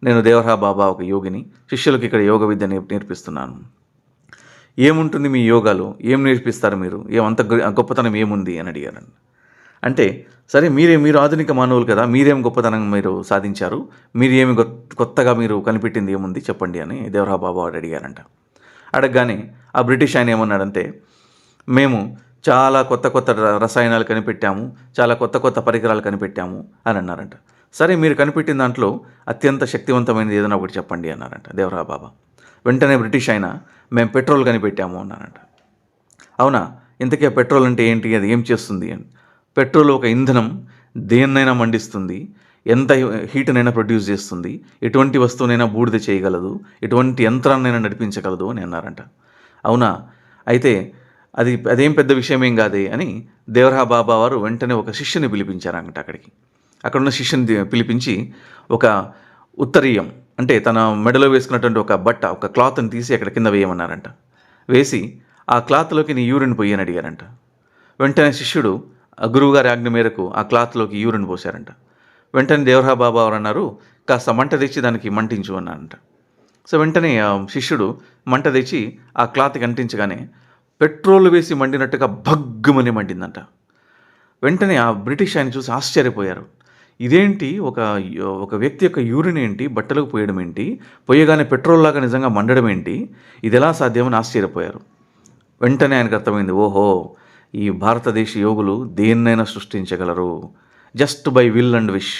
నేను దేవరా బాబా ఒక యోగిని, శిష్యులకు ఇక్కడ యోగ విద్య నేర్పిస్తున్నాను. ఏముంటుంది మీ యోగాలో, ఏం నేర్పిస్తారు మీరు, ఏమంత గొప్పతనం ఏముంది అని అడిగారండి. అంటే సరే మీరు ఆధునిక మానవులు కదా, మీరేం గొప్పతనం మీరు సాధించారు, మీరు ఏమి కొత్తగా మీరు కనిపెట్టింది ఏముంది చెప్పండి అని దేవరా బాబా వాడు అడిగారంట. అడగగానే ఆ బ్రిటిష్ ఆయన ఏమన్నాడంటే, మేము చాలా కొత్త రసాయనాలు కనిపెట్టాము, చాలా కొత్త పరికరాలు కనిపెట్టాము అని అన్నారంట. సరే మీరు కనిపెట్టిన దాంట్లో అత్యంత శక్తివంతమైనది ఏదైనా ఒకటి చెప్పండి అన్నారంట దేవరా బాబా. వెంటనే బ్రిటిష్ ఆయన, మేము పెట్రోల్ కనిపెట్టాము అన్నారంట. అవునా, ఇంతకీ పెట్రోల్ అంటే ఏంటి, అది ఏం చేస్తుంది అని. పెట్రోల్ ఒక ఇంధనం, దేన్నైనా మండిస్తుంది, ఎంత హీట్నైనా ప్రొడ్యూస్ చేస్తుంది, ఎటువంటి వస్తువునైనా బూడిద చేయగలదు, ఎటువంటి యంత్రాన్నైనా నడిపించగలదు అని అన్నారంట. అవునా, అయితే అదేం పెద్ద విషయం ఏం కాదే అని దేవరా బాబా వారు వెంటనే ఒక శిష్యుని పిలిపించారంట అక్కడికి. అక్కడున్న శిష్యుని పిలిపించి ఒక ఉత్తరీయం, అంటే తన మెడలో వేసుకున్నటువంటి ఒక బట్ట, ఒక క్లాత్ని తీసి అక్కడ కింద వేయమన్నారంట. వేసి ఆ క్లాత్లోకి నీ యూరిన్ పొయ్యని అడిగారంట. వెంటనే శిష్యుడు ఆ గురువుగారి ఆజ్ఞ మేరకు ఆ క్లాత్లోకి యూరిన్ పోశారంట. వెంటనే దేవరా బాబా వారు అన్నారు, కాస్త మంట తెచ్చి దానికి మంటించు అన్నారంట. సో వెంటనే ఆ శిష్యుడు మంట తెచ్చి ఆ క్లాత్కి అంటించగానే పెట్రోల్ వేసి మండినట్టుగా భగ్గుమని మండిందంట. వెంటనే ఆ బ్రిటిష్ ఆయన చూసి ఆశ్చర్యపోయారు. ఇదేంటి, ఒక వ్యక్తి యొక్క యూరిన్ ఏంటి బట్టలకు పోయడం ఏంటి, పోయగానే పెట్రోల్ లాగా నిజంగా మండడం ఏంటి, ఇది ఎలా సాధ్యమని ఆశ్చర్యపోయారు. వెంటనే ఆయనకు అర్థమైంది, ఓహో, ఈ భారతదేశ యోగులు దేన్నైనా సృష్టించగలరు, just by will and wish.